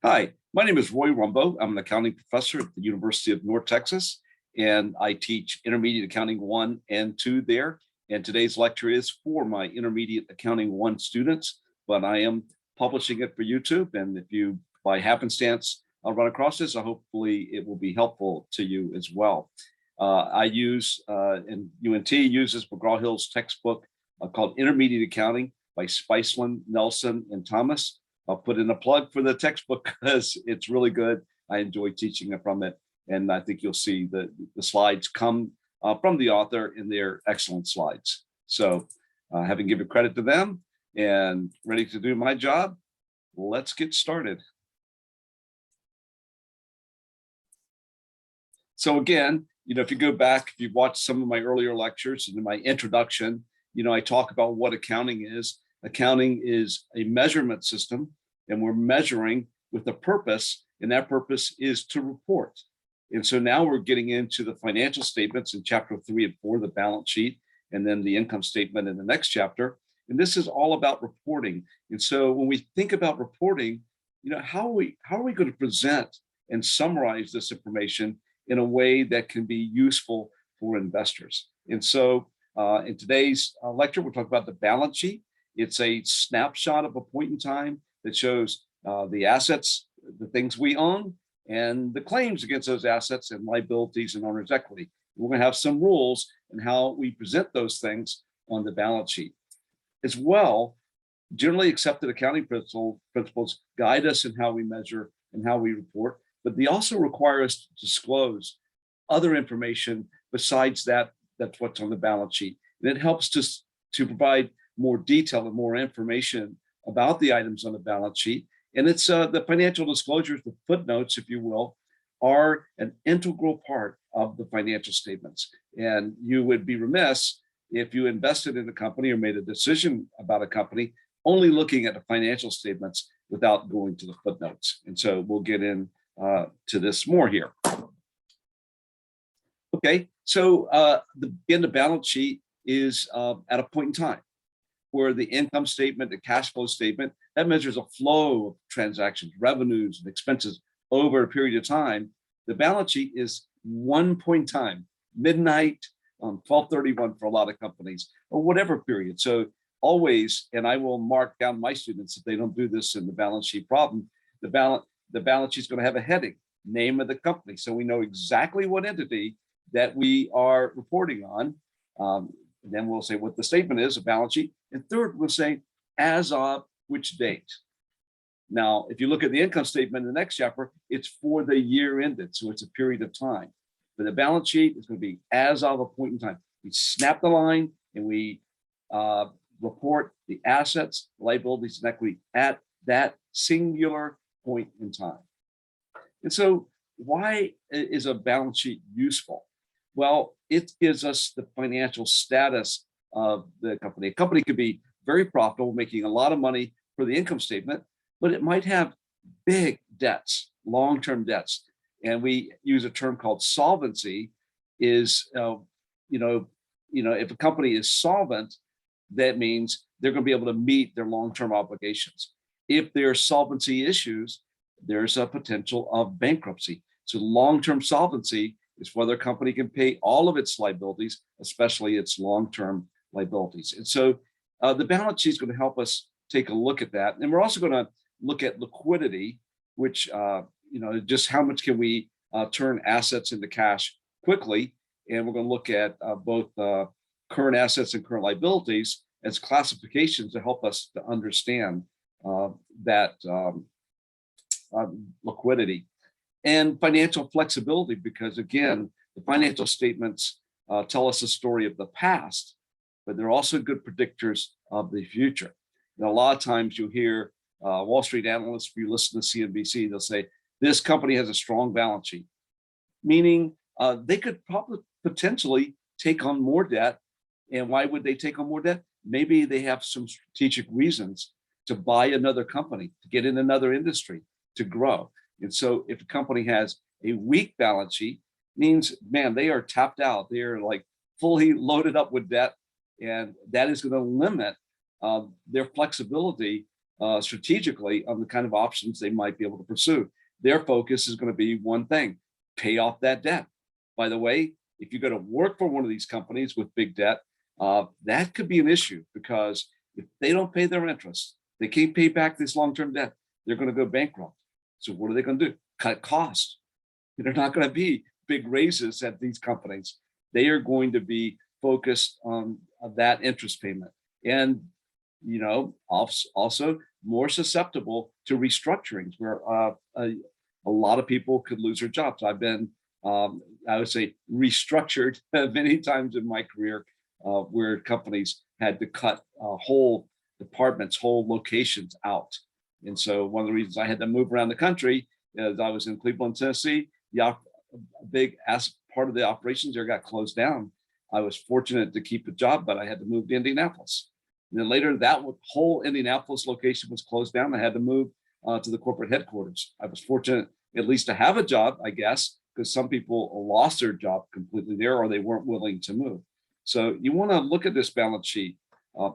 Hi, my name is Roy Rumbo. I'm an accounting professor at the University of North Texas, and I teach Intermediate Accounting 1 and 2 there. And today's lecture is for my Intermediate Accounting 1 students, but I am publishing it for YouTube. And if you, by happenstance, run across this, hopefully it will be helpful to you as well. I use, and UNT uses McGraw-Hill's textbook called Intermediate Accounting by Spiceland, Nelson, and Thomas. I'll put in a plug for the textbook because it's really good. I enjoy teaching from it. And I think you'll see the slides come from the author, and they're excellent slides. So having given credit to them and ready to do my job, let's get started. So again, if you go back, if you've watched some of my earlier lectures and in my introduction, I talk about what accounting is. Accounting is a measurement system, and we're measuring with a purpose, and that purpose is to report. And so now we're getting into the financial statements in chapter 3 and 4, the balance sheet, and then the income statement in the next chapter. And this is all about reporting. And so when we think about reporting, how are we going to present and summarize this information in a way that can be useful for investors? And so in today's lecture, we'll talk about the balance sheet. It's a snapshot of a point in time that shows the assets, the things we own, and the claims against those assets and liabilities and owner's equity. We're going to have some rules in how we present those things on the balance sheet. As well, generally accepted accounting principles guide us in how we measure and how we report, but they also require us to disclose other information besides that's what's on the balance sheet. And it helps us to provide more detail and more information about the items on the balance sheet. And it's the financial disclosures, the footnotes, if you will, are an integral part of the financial statements. And you would be remiss if you invested in a company or made a decision about a company only looking at the financial statements without going to the footnotes. And so we'll get in to this more here. Okay, so the balance sheet is at a point in time where the income statement, the cash flow statement, that measures a flow of transactions, revenues, and expenses over a period of time. The balance sheet is one point in time, midnight on 12/31 for a lot of companies, or whatever period. So always, and I will mark down my students if they don't do this in the balance sheet problem, the balance sheet is going to have a heading, name of the company. So we know exactly what entity that we are reporting on. And then we'll say what the statement is, a balance sheet. And third, we'll say as of which date. Now, if you look at the income statement in the next chapter, it's for the year ended. So it's a period of time. But the balance sheet is going to be as of a point in time. We snap the line and we report the assets, liabilities, and equity at that singular point in time. And so why is a balance sheet useful? Well, it gives us the financial status of the company. A company could be very profitable, making a lot of money for the income statement, but it might have big debts, long-term debts. And we use a term called solvency. Is if a company is solvent, that means they're going to be able to meet their long-term obligations. If there are solvency issues, there's a potential of bankruptcy. So long-term solvency is whether a company can pay all of its liabilities, especially its long-term liabilities. And so the balance sheet is going to help us take a look at that. And we're also going to look at liquidity, which, just how much can we turn assets into cash quickly. And we're going to look at both current assets and current liabilities as classifications to help us to understand that liquidity. And financial flexibility, because again, the financial statements tell us a story of the past, but they're also good predictors of the future. And a lot of times you hear Wall Street analysts, if you listen to CNBC, they'll say, this company has a strong balance sheet, meaning they could probably potentially take on more debt. And why would they take on more debt? Maybe they have some strategic reasons to buy another company, to get in another industry, to grow. And so if a company has a weak balance sheet, means, man, they are tapped out. They're like fully loaded up with debt. And that is going to limit their flexibility strategically on the kind of options they might be able to pursue. Their focus is going to be one thing: pay off that debt. By the way, if you go to work for one of these companies with big debt, that could be an issue, because if they don't pay their interest, they can't pay back this long-term debt, they're going to go bankrupt. So what are they going to do? Cut costs. They're not going to be big raises at these companies. They are going to be focused on that interest payment, and also more susceptible to restructurings, where a lot of people could lose their jobs. I've been, I would say, restructured many times in my career, where companies had to cut whole departments, whole locations out. And so one of the reasons I had to move around the country is I was in Cleveland, Tennessee. A big part of the operations there got closed down. I was fortunate to keep a job, but I had to move to Indianapolis. And then later, that whole Indianapolis location was closed down. I had to move to the corporate headquarters. I was fortunate at least to have a job, I guess, because some people lost their job completely there, or they weren't willing to move. So you want to look at this balance sheet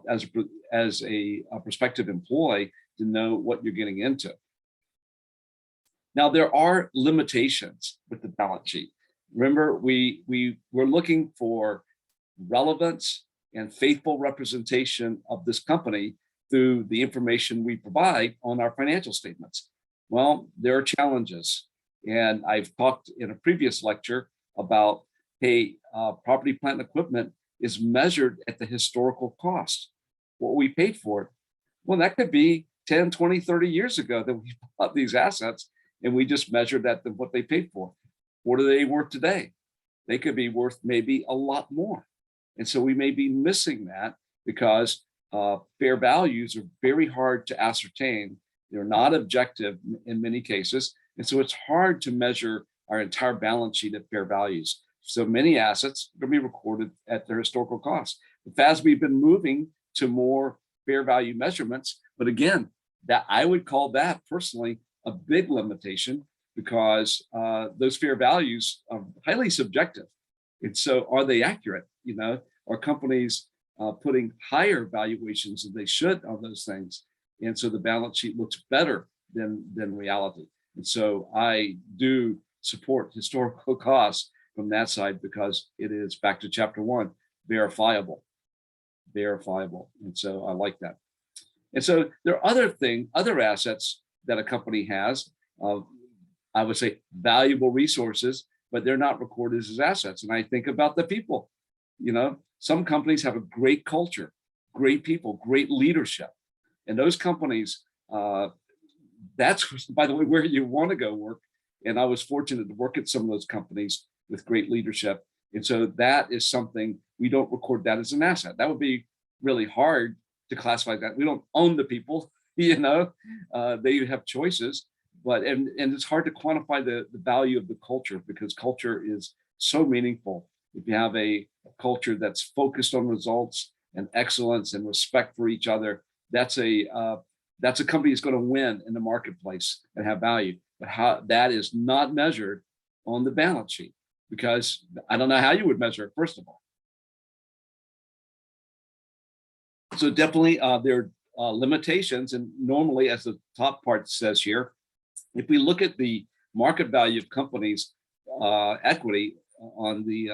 as a prospective employee to know what you're getting into. Now, there are limitations with the balance sheet. Remember, we were looking for relevance and faithful representation of this company through the information we provide on our financial statements. Well, there are challenges. And I've talked in a previous lecture about, hey, property, plant, and equipment is measured at the historical cost, what we paid for it. Well, that could be 10, 20, 30 years ago that we bought these assets, and we just measured that to what they paid for. What are they worth today? They could be worth maybe a lot more. And so we may be missing that because fair values are very hard to ascertain. They're not objective in many cases. And so it's hard to measure our entire balance sheet at fair values. So many assets are going to be recorded at their historical cost. The FASB has been moving to more fair value measurements. But again, that I would call that personally a big limitation, because those fair values are highly subjective. And so are they accurate? Are companies putting higher valuations than they should on those things? And so the balance sheet looks better than reality. And so I do support historical costs from that side, because it is, back to chapter 1, verifiable. And so I like that. And so there are other assets that a company has, I would say valuable resources, but they're not recorded as assets. And I think about the people. Some companies have a great culture, great people, great leadership. And those companies, that's, by the way, where you want to go work. And I was fortunate to work at some of those companies with great leadership. And so that is something, we don't record that as an asset. That would be really hard to classify that. We don't own the people, they have choices, but, and it's hard to quantify the value of the culture, because culture is so meaningful. If you have a culture that's focused on results and excellence and respect for each other, that's a company that's going to win in the marketplace and have value. But how that is not measured on the balance sheet, because I don't know how you would measure it, first of all. So definitely there are limitations, and normally, as the top part says here, if we look at the market value of companies' equity on the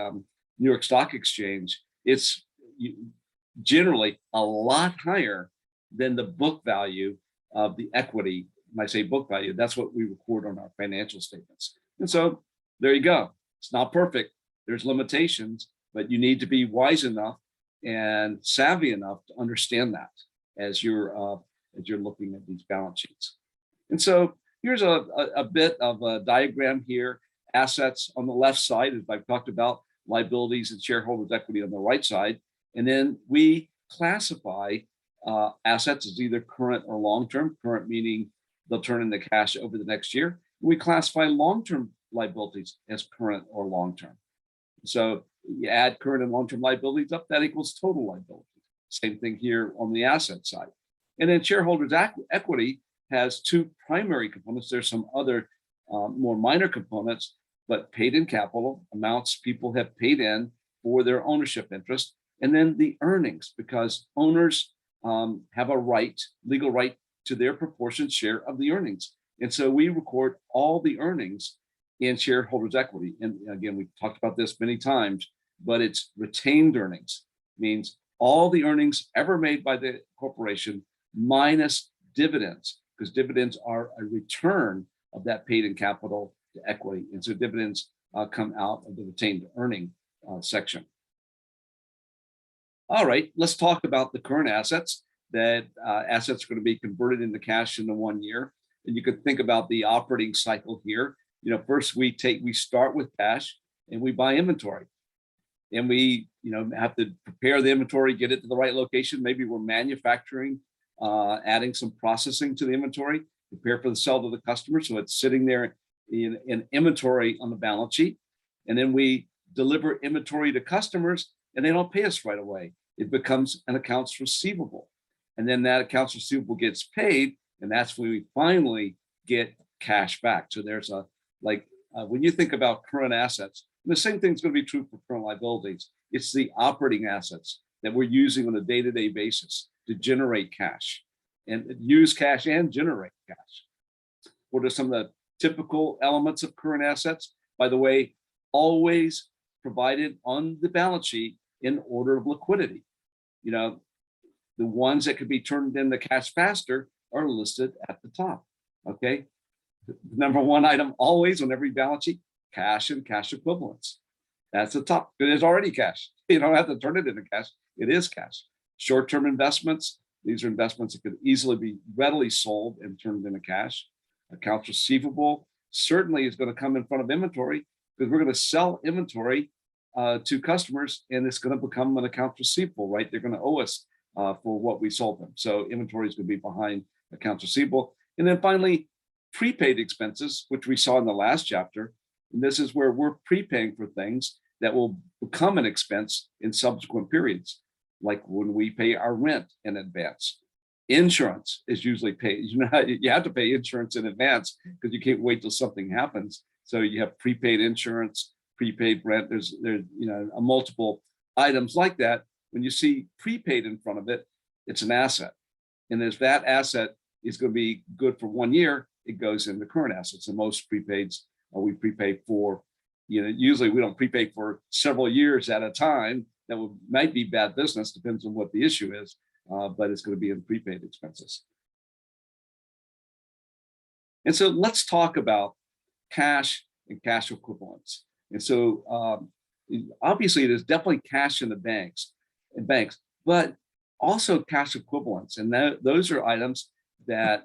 New York Stock Exchange, it's generally a lot higher than the book value of the equity. When I say book value, that's what we record on our financial statements. And so there you go. It's not perfect. There's limitations, but you need to be wise enough and savvy enough to understand that as you're looking at these balance sheets. And so here's a bit of a diagram here. Assets on the left side, as I've talked about, liabilities and shareholders' equity on the right side. And then we classify assets as either current or long-term. Current meaning they'll turn into cash over the next year. We classify long-term liabilities as current or long-term. So you add current and long-term liabilities up, that equals total liability. Same thing here on the asset side. And then shareholders' equity has two primary components. There's some other more minor components, but paid in capital, amounts people have paid in for their ownership interest, and then the earnings, because owners have a right, legal right, to their proportionate share of the earnings. And so we record all the earnings in shareholders' equity. And again, we've talked about this many times, but it's retained earnings, means all the earnings ever made by the corporation minus dividends, because dividends are a return of that paid in capital to equity. And so dividends come out of the retained earning section. All right, let's talk about the current assets. That assets are going to be converted into cash in the 1 year. And you could think about the operating cycle here. You know, first we start with cash and we buy inventory. And we, have to prepare the inventory, get it to the right location. Maybe we're manufacturing, adding some processing to the inventory, prepare for the sale to the customer. So it's sitting there in inventory on the balance sheet. And then we deliver inventory to customers and they don't pay us right away. It becomes an accounts receivable. And then that accounts receivable gets paid. And that's when we finally get cash back. So there's when you think about current assets, the same thing's going to be true for current liabilities. It's the operating assets that we're using on a day-to-day basis to generate cash and use cash and generate cash. What are some of the typical elements of current assets? By the way, always provided on the balance sheet in order of liquidity. The ones that could be turned into cash faster are listed at the top. Okay. The number one item always on every balance sheet, cash and cash equivalents. That's the top. It is already cash. You don't have to turn it into cash. It is cash. Short-term investments. These are investments that could easily be readily sold and turned into cash. Accounts receivable certainly is going to come in front of inventory because we're going to sell inventory to customers and it's going to become an accounts receivable, right? They're going to owe us for what we sold them. So inventory is going to be behind accounts receivable. And then finally, prepaid expenses, which we saw in the last chapter. And this is where we're prepaying for things that will become an expense in subsequent periods, like when we pay our rent in advance. Insurance is usually paid. You have to pay insurance in advance because you can't wait till something happens. So you have prepaid insurance, prepaid rent. There's a multiple items like that. When you see prepaid in front of it, it's an asset. And as that asset is going to be good for 1 year, it goes into current assets. And most prepaids, we prepay for, usually we don't prepay for several years at a time. That might be bad business, depends on what the issue is, but it's going to be in prepaid expenses. And so let's talk about cash and cash equivalents. And so obviously there's definitely cash in the banks, but also cash equivalents. And those are items that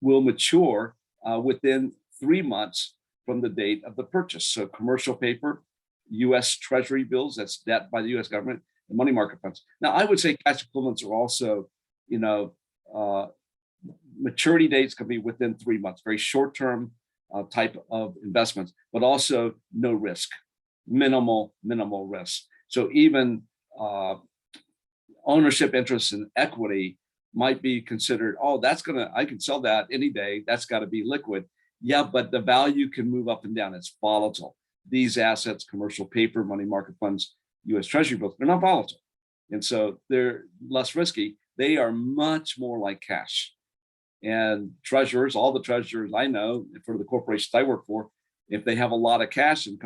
will mature within 3 months from the date of the purchase. So commercial paper, U.S. Treasury bills, that's debt by the U.S. government, and money market funds. Now, I would say cash equivalents are also, maturity dates can be within 3 months, very short-term type of investments, but also no risk, minimal risk. So even ownership interest in equity might be considered, I can sell that any day. That's got to be liquid. Yeah, but the value can move up and down. It's volatile. These assets, commercial paper, money market funds, U.S. Treasury bills, they're not volatile. And so they're less risky. They are much more like cash. And treasurers, all the treasurers I know for the corporations I work for, if they have a lot of cash and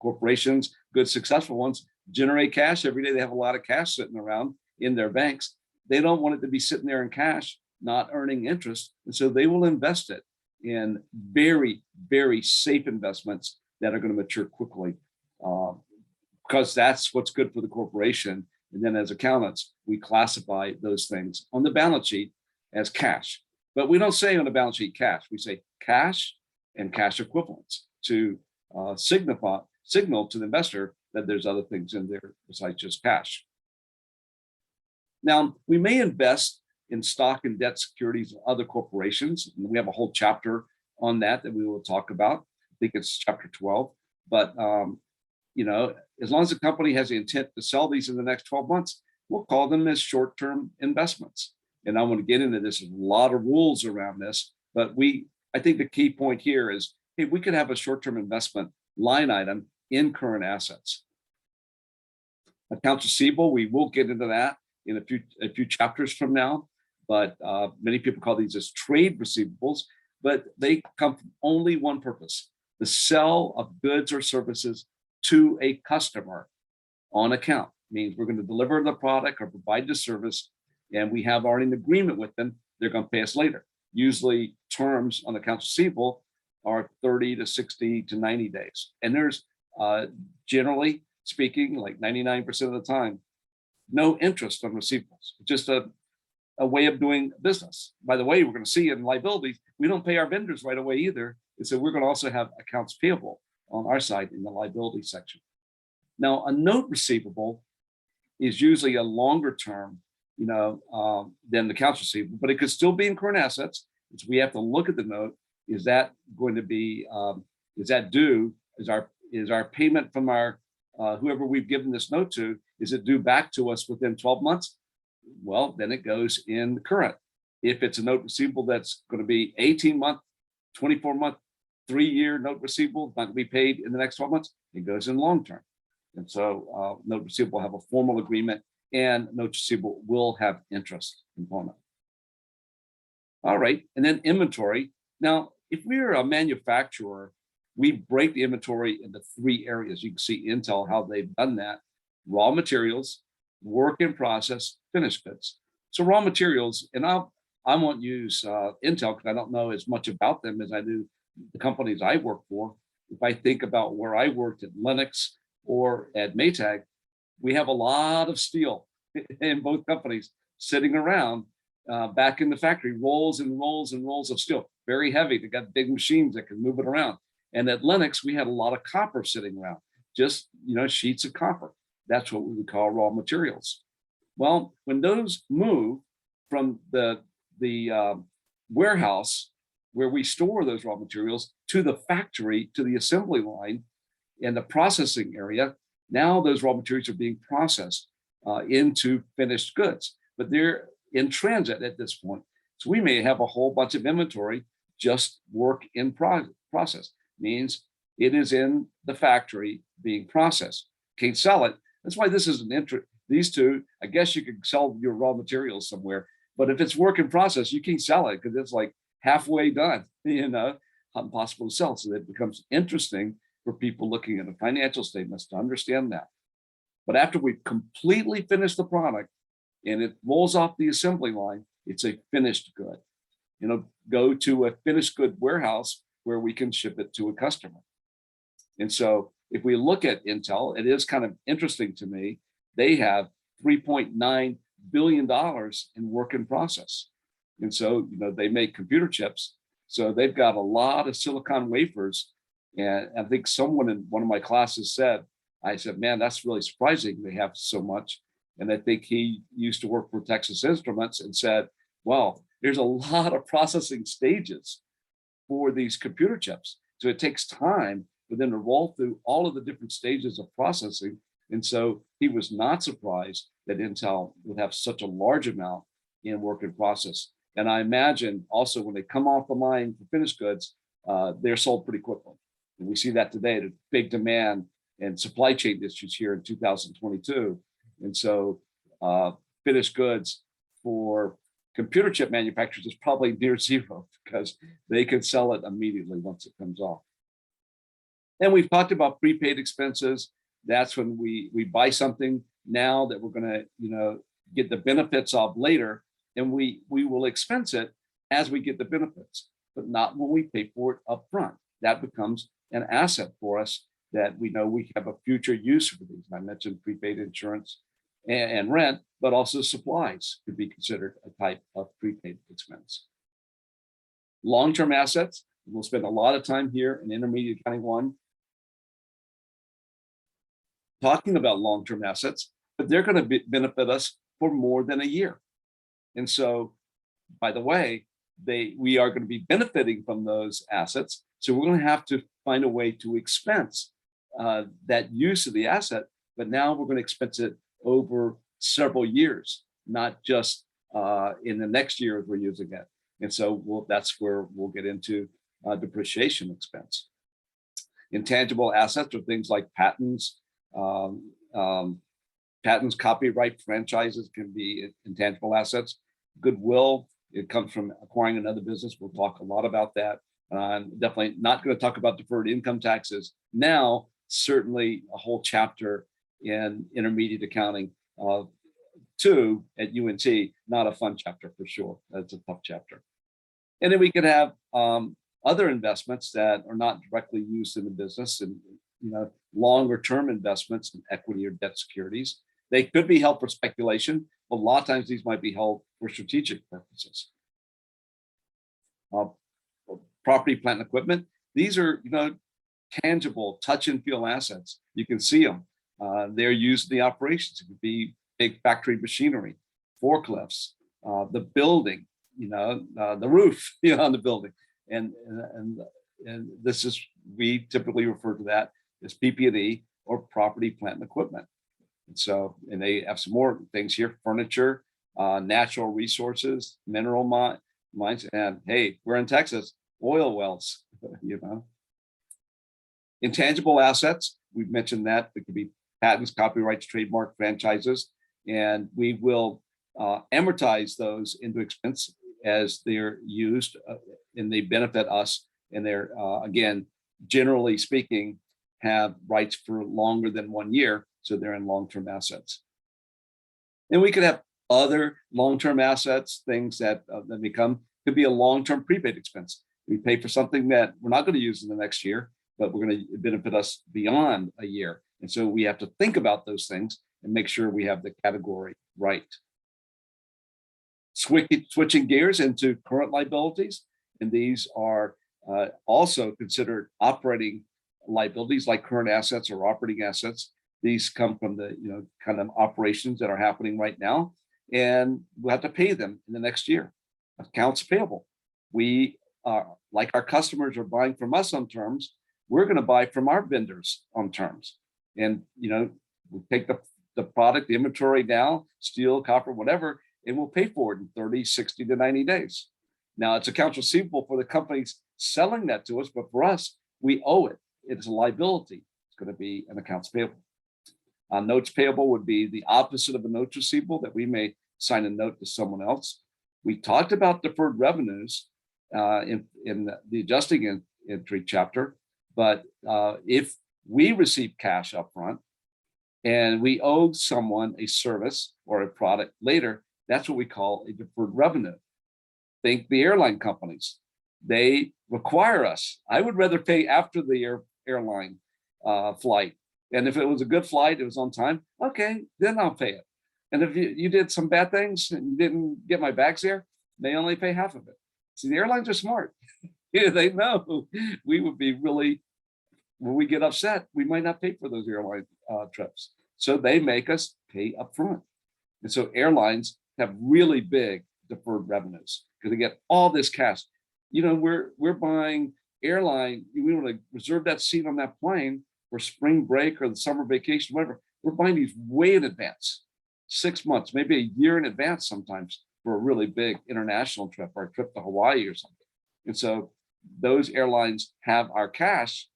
corporations, good successful ones, generate cash every day, they have a lot of cash sitting around in their banks. They don't want it to be sitting there in cash, not earning interest. And so they will invest it in very, very safe investments that are going to mature quickly because that's what's good for the corporation. And then as accountants, we classify those things on the balance sheet as cash. But we don't say on the balance sheet cash. We say cash and cash equivalents to signal to the investor that there's other things in there besides just cash. Now, we may invest in stock and debt securities of other corporations. And we have a whole chapter on that we will talk about. I think it's chapter 12. But, as long as the company has the intent to sell these in the next 12 months, we'll call them as short-term investments. And I want to get into this. There's a lot of rules around this, but I think the key point here is, hey, we could have a short-term investment line item in current assets. Accounts receivable, we will get into that in a few chapters from now, but many people call these as trade receivables, but they come from only one purpose: the sell of goods or services to a customer on account. Means we're going to deliver the product or provide the service, and we have already an agreement with them. They're going to pay us later. Usually terms on accounts receivable are 30 to 60 to 90 days. And there's generally speaking, like 99% of the time, no interest on receivables. Just a way of doing business. By the way, we're going to see in liabilities, we don't pay our vendors right away either. And so we're going to also have accounts payable on our side in the liability section. Now, a note receivable is usually a longer term, than the accounts receivable, but it could still be in current assets. So we have to look at the note. Is that going to be, is that due? Is our payment from our, whoever we've given this note to, is it due back to us within 12 months? Well, then it goes in current. If it's a note receivable that's going to be 18-month, 24-month, 3-year note receivable, not to be paid in the next 12 months, it goes in long term. And so note receivable will have a formal agreement, and note receivable will have interest component. All right, and then inventory. Now, if we're a manufacturer, we break the inventory into 3 areas. You can see Intel, how they've done that: raw materials, work in process, finished goods. So raw materials, and I won't use Intel because I don't know as much about them as I do the companies I work for. If I think about where I worked at Lennox or at Maytag, we have a lot of steel in both companies sitting around back in the factory, rolls and rolls and rolls of steel, very heavy. They got big machines that can move it around. And at Lennox, we had a lot of copper sitting around, just sheets of copper. That's what we would call raw materials. Well, when those move from the warehouse where we store those raw materials to the factory, to the assembly line and the processing area, now those raw materials are being processed into finished goods, but they're in transit at this point. So we may have a whole bunch of inventory, just work in process. Means it is in the factory being processed. Can't sell it. That's why this is an interest. These two, I guess you could sell your raw materials somewhere, but if it's work in process, you can't sell it because it's like halfway done, impossible to sell. So it becomes interesting for people looking at the financial statements to understand that. But after we've completely finished the product and it rolls off the assembly line, it's a finished good. Go to a finished good warehouse where we can ship it to a customer. And so if we look at Intel, it is kind of interesting to me. They have $3.9 billion in work in process. And so, they make computer chips. So they've got a lot of silicon wafers. And I think someone in one of my classes said, I said, man, that's really surprising they have so much. And I think he used to work for Texas Instruments and said, well, there's a lot of processing stages for these computer chips. So it takes time for them to roll through all of the different stages of processing. And so he was not surprised that Intel would have such a large amount in work in process. And I imagine also when they come off the line for finished goods, they're sold pretty quickly. And we see that today, the big demand and supply chain issues here in 2022. And so finished goods for computer chip manufacturers is probably near zero because they can sell it immediately once it comes off. And we've talked about prepaid expenses. That's when we buy something now that we're going to get the benefits of later, and we will expense it as we get the benefits, but not when we pay for it up front. That becomes an asset for us that we know we have a future use for these. I mentioned prepaid insurance and rent, but also supplies could be considered a type of prepaid expense. Long-term assets, we'll spend a lot of time here in Intermediate Accounting 1 talking about long-term assets, but they're going to benefit us for more than a year. And so, by the way, we are going to be benefiting from those assets. So we're going to have to find a way to expense that use of the asset, but now we're going to expense it over several years, not just in the next year as we're using it. And so that's where we'll get into depreciation expense. Intangible assets are things like patents, copyright, franchises can be intangible assets. Goodwill, it comes from acquiring another business. We'll talk a lot about that. I'm definitely not going to talk about deferred income taxes now. Certainly a whole chapter in intermediate accounting 2 at UNT, not a fun chapter for sure. That's a tough chapter. And then we could have other investments that are not directly used in the business, and longer term investments in equity or debt securities. They could be held for speculation, but a lot of times these might be held for strategic purposes. Property, plant, and equipment. These are tangible, touch and feel assets. You can see them. They're used in the operations. It could be big factory machinery, forklifts, the building, the roof on the building, and this is, we typically refer to that as PP&E, or property, plant, and equipment. And so, and they have some more things here: furniture, natural resources, mineral mines, and hey, we're in Texas, oil wells. Intangible assets, we've mentioned that. It could be patents, copyrights, trademark, franchises, and we will amortize those into expense as they're used, and they benefit us, and they're, again, generally speaking, have rights for longer than 1 year, so they're in long-term assets. And we could have other long-term assets, things that could be a long-term prepaid expense. We pay for something that we're not going to use in the next year, but we're going to benefit us beyond a year. And so we have to think about those things and make sure we have the category right. Switching gears into current liabilities, and these are also considered operating liabilities, like current assets or operating assets. These come from the kind of operations that are happening right now, and we'll have to pay them in the next year. Accounts payable. We are, like our customers are buying from us on terms, we're going to buy from our vendors on terms. And we take the product, the inventory now, steel, copper, whatever, and we'll pay for it in 30, 60 to 90 days. Now, it's accounts receivable for the companies selling that to us, but for us, we owe it. It's a liability. It's going to be an accounts payable. Notes payable would be the opposite of a notes receivable, that we may sign a note to someone else. We talked about deferred revenues in the adjusting entry chapter, but if we receive cash upfront and we owe someone a service or a product later, that's what we call a deferred revenue. Think the airline companies. They require us. I would rather pay after the airline flight. And if it was a good flight, it was on time, okay, then I'll pay it. And if you did some bad things and you didn't get my bags there, they only pay half of it. See, the airlines are smart. They know we would be really, when we get upset, we might not pay for those airline trips. So they make us pay up front. And so airlines have really big deferred revenues because they get all this cash. We're buying airline, we want to reserve that seat on that plane for spring break or the summer vacation, whatever. We're buying these way in advance, 6 months, maybe a year in advance sometimes, for a really big international trip or a trip to Hawaii or something. And so those airlines have our cash,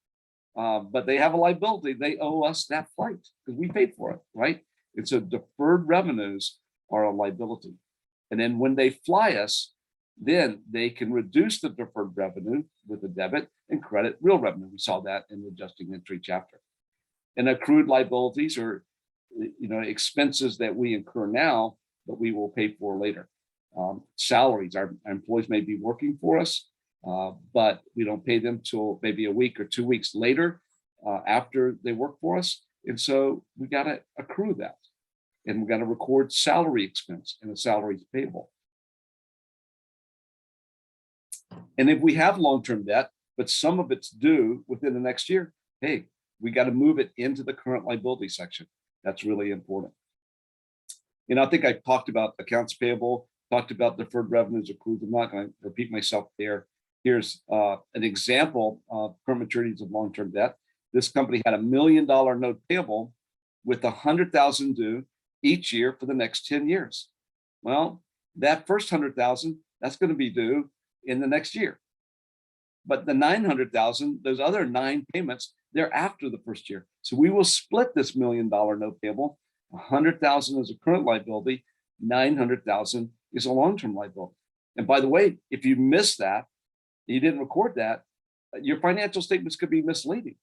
but they have a liability. They owe us that flight because we paid for it, right? And so deferred revenues are a liability. And then when they fly us, then they can reduce the deferred revenue with a debit and credit real revenue. We saw that in the adjusting entry chapter. And accrued liabilities are, expenses that we incur now, but we will pay for later. Salaries, our employees may be working for us, but we don't pay them till maybe a week or 2 weeks later after they work for us. And so we got to accrue that. And we got to record salary expense and the salary is payable. And if we have long-term debt, but some of it's due within the next year, hey, we got to move it into the current liability section. That's really important. I think I talked about accounts payable, talked about deferred revenues, accrued. I'm not going to repeat myself there. Here's an example of current maturities of long-term debt. This company had $1 million note payable with $100,000 due each year for the next 10 years. Well, that first $100,000, that's going to be due in the next year. But the $900,000, those other 9 payments, they're after the first year. So we will split this $1 million note payable. $100,000 is a current liability, $900,000 is a long-term liability. And by the way, if you miss that, you didn't record that, your financial statements could be misleading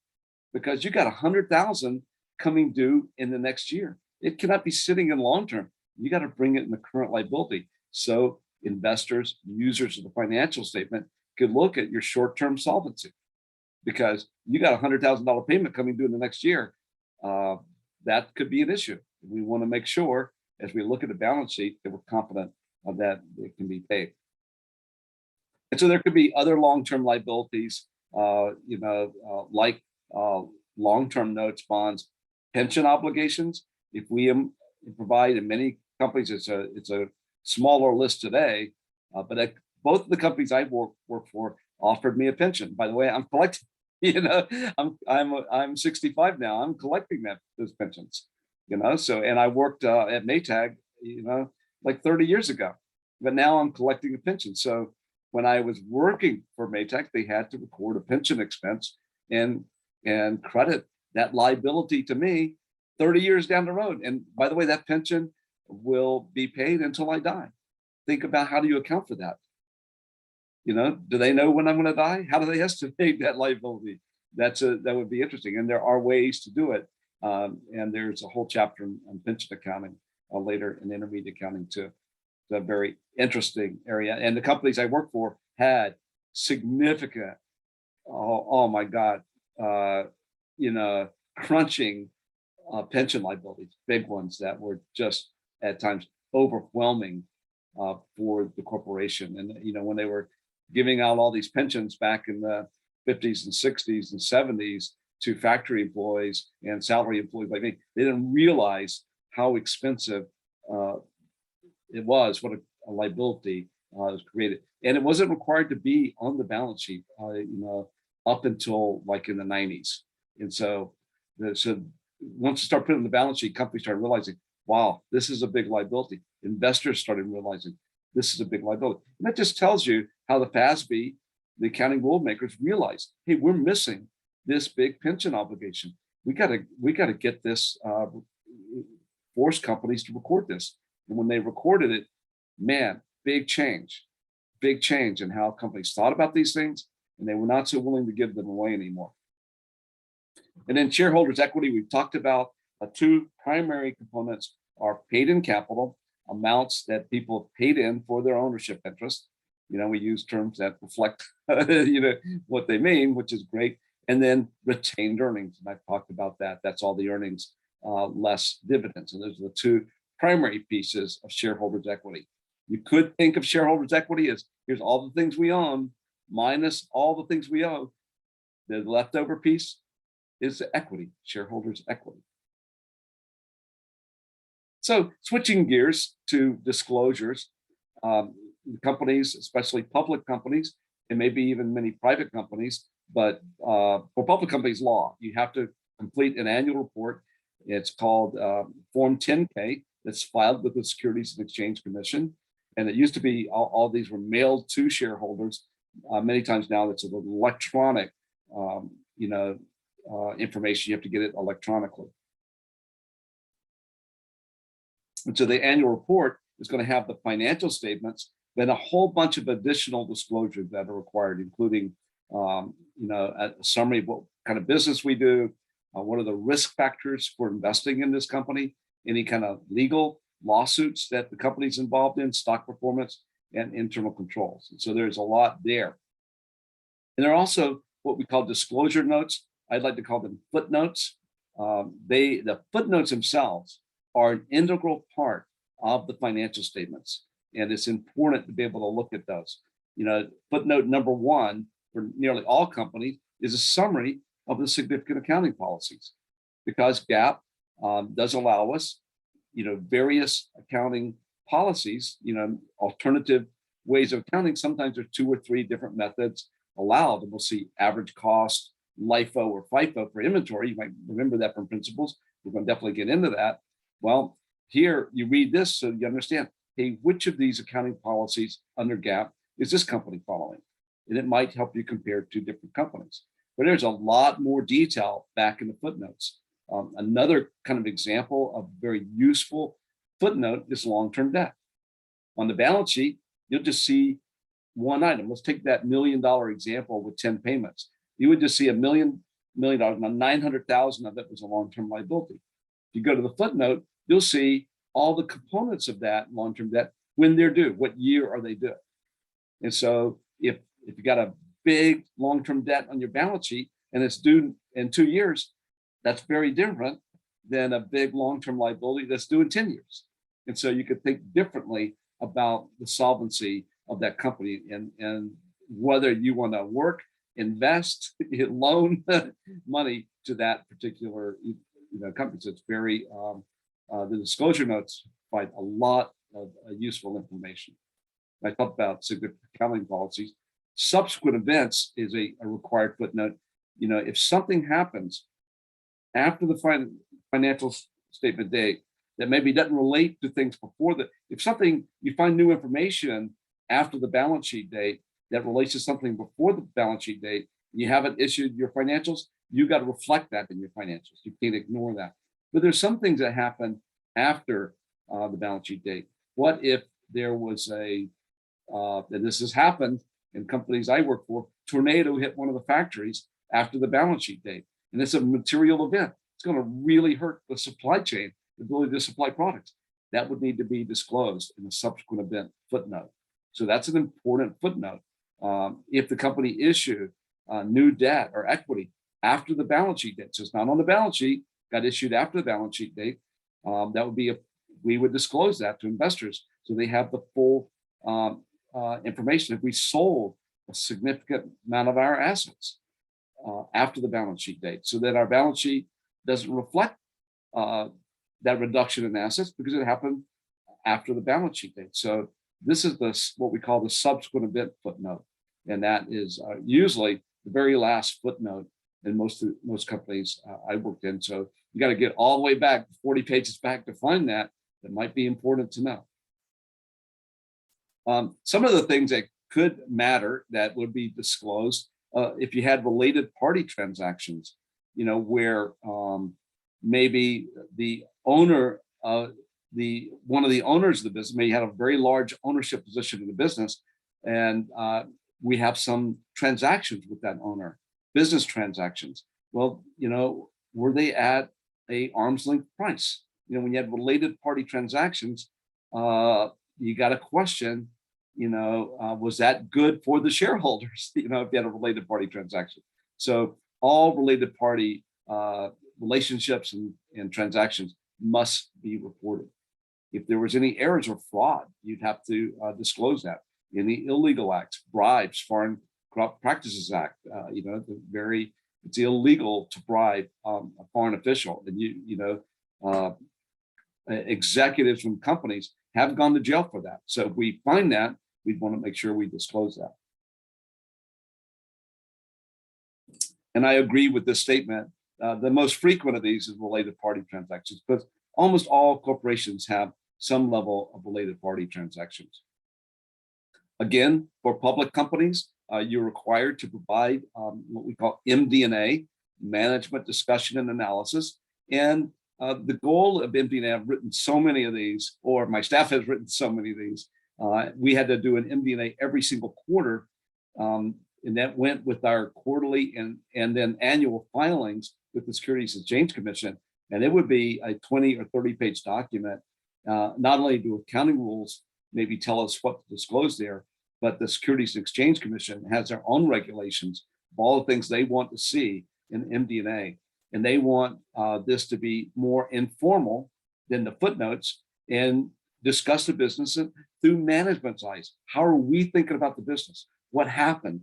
because you got 100,000 coming due in the next year. It cannot be sitting in long-term. You got to bring it in the current liability. So investors, users of the financial statement could look at your short-term solvency because you got $100,000 payment coming due in the next year. That could be an issue. We want to make sure as we look at the balance sheet that we're confident of that it can be paid. And so there could be other long-term liabilities, like long-term notes, bonds, pension obligations. If we provide, in many companies, it's a smaller list today, but both of the companies I work for offered me a pension. By the way, I'm collecting. I'm 65 now. I'm collecting those pensions. So and I worked at Maytag, like 30 years ago, but now I'm collecting a pension. So when I was working for Maytag, they had to record a pension expense and credit that liability to me 30 years down the road. And by the way, that pension will be paid until I die. Think about how do you account for that? Do they know when I'm going to die? How do they estimate that liability? That would be interesting. And there are ways to do it. And there's a whole chapter on pension accounting later in intermediate accounting too. It's a very interesting area. And the companies I work for had significant, oh my God, crunching pension liabilities, big ones that were just at times overwhelming for the corporation. And when they were giving out all these pensions back in the 50s and 60s and 70s to factory employees and salary employees like me, they didn't realize how expensive it was, what a liability was created. And it wasn't required to be on the balance sheet, up until like in the 90s. And so once you start putting on the balance sheet, companies started realizing, wow, this is a big liability. Investors started realizing this is a big liability. And that just tells you how the FASB, the accounting rule makers, realized, hey, we're missing this big pension obligation. We gotta get this, force companies to record this. And when they recorded it, man, big change in how companies thought about these things, and they were not so willing to give them away anymore. And then shareholders' equity, we've talked about. Two primary components are paid in capital, amounts that people have paid in for their ownership interest. We use terms that reflect, what they mean, which is great. And then retained earnings, and I've talked about that. That's all the earnings less dividends. And those are the two primary pieces of shareholders' equity. You could think of shareholders' equity as here's all the things we own minus all the things we owe. The leftover piece is the equity, shareholders' equity. So switching gears to disclosures, companies, especially public companies, and maybe even many private companies, but for public companies law, you have to complete an annual report. It's called Form 10K that's filed with the Securities and Exchange Commission. And it used to be all these were mailed to shareholders. Many times now it's an electronic, information. You have to get it electronically. And so the annual report is going to have the financial statements, then a whole bunch of additional disclosures that are required, including, a summary of what kind of business we do, what are the risk factors for investing in this company, any kind of legal lawsuits that the company's involved in, stock performance, and internal controls. And so there's a lot there. And there are also what we call disclosure notes. I'd like to call them footnotes. The footnotes themselves are an integral part of the financial statements. And it's important to be able to look at those. Footnote number 1 for nearly all companies is a summary of the significant accounting policies, because GAAP does allow us, various accounting policies, alternative ways of accounting. Sometimes there's 2 or 3 different methods allowed, and we'll see average cost, LIFO or FIFO for inventory. You might remember that from principles. We're going to definitely get into that. Well, here you read this so you understand, hey, which of these accounting policies under GAAP is this company following? And it might help you compare 2 different companies. But there's a lot more detail back in the footnotes. Another kind of example of very useful footnote is long-term debt. On the balance sheet, you'll just see one item. Let's take that $1 million example with 10 payments. You would just see $1 million. Now 900,000 of it was a long-term liability. If you go to the footnote, you'll see all the components of that long-term debt when they're due. What year are they due? And so if you got a big long-term debt on your balance sheet and it's due in 2 years, that's very different than a big long-term liability that's due in 10 years. And so you could think differently about the solvency of that company and whether you want to work, invest, loan money to that particular company. So it's very, the disclosure notes provide a lot of useful information. I talked about significant accounting policies. Subsequent events is a required footnote. If something happens after the financial statement date that maybe doesn't relate to things before that, if something, you find new information after the balance sheet date that relates to something before the balance sheet date, you haven't issued your financials, you got to reflect that in your financials. You can't ignore that. But there's some things that happen after the balance sheet date. What if there was and this has happened in companies I work for, tornado hit one of the factories after the balance sheet date, and it's a material event. It's going to really hurt the supply chain, the ability to supply products. That would need to be disclosed in a subsequent event footnote. So that's an important footnote. If the company issued new debt or equity after the balance sheet date, so it's not on the balance sheet, got issued after the balance sheet date, that would be we would disclose that to investors so they have the full information. If we sold a significant amount of our assets after the balance sheet date, so that our balance sheet doesn't reflect that reduction in assets because it happened after the balance sheet date. So this is what we call the subsequent event footnote, and that is usually the very last footnote in most companies I worked in. So you got to get all the way back 40 pages back to find that. That might be important to know. Some of the things that could matter that would be disclosed if you had related party transactions, where maybe the owner one of the owners of the business may have a very large ownership position in the business, and we have some transactions with that owner, business transactions. Well, were they at a arm's length price? When you have related party transactions, you got to question, was that good for the shareholders? If you had a related party transaction. So all related party relationships and transactions must be reported. If there was any errors or fraud, you'd have to disclose that. Any illegal acts, bribes, Foreign Corrupt Practices Act, it's illegal to bribe a foreign official. And executives from companies have gone to jail for that. So if we find that, we'd want to make sure we disclose that. And I agree with this statement. The most frequent of these is related party transactions, because almost all corporations have some level of related party transactions. Again, for public companies, you're required to provide what we call MD&A, Management Discussion and Analysis. And the goal of MD&A, I've written so many of these, or my staff has written so many of these. We had to do an MD&A every single quarter, and that went with our quarterly and then annual filings with the Securities and Exchange Commission. And it would be a 20 or 30 page document. Not only do accounting rules maybe tell us what to disclose there, but the Securities and Exchange Commission has their own regulations of all the things they want to see in MD&A. And they want this to be more informal than the footnotes and discuss the business through management's eyes. How are we thinking about the business? What happened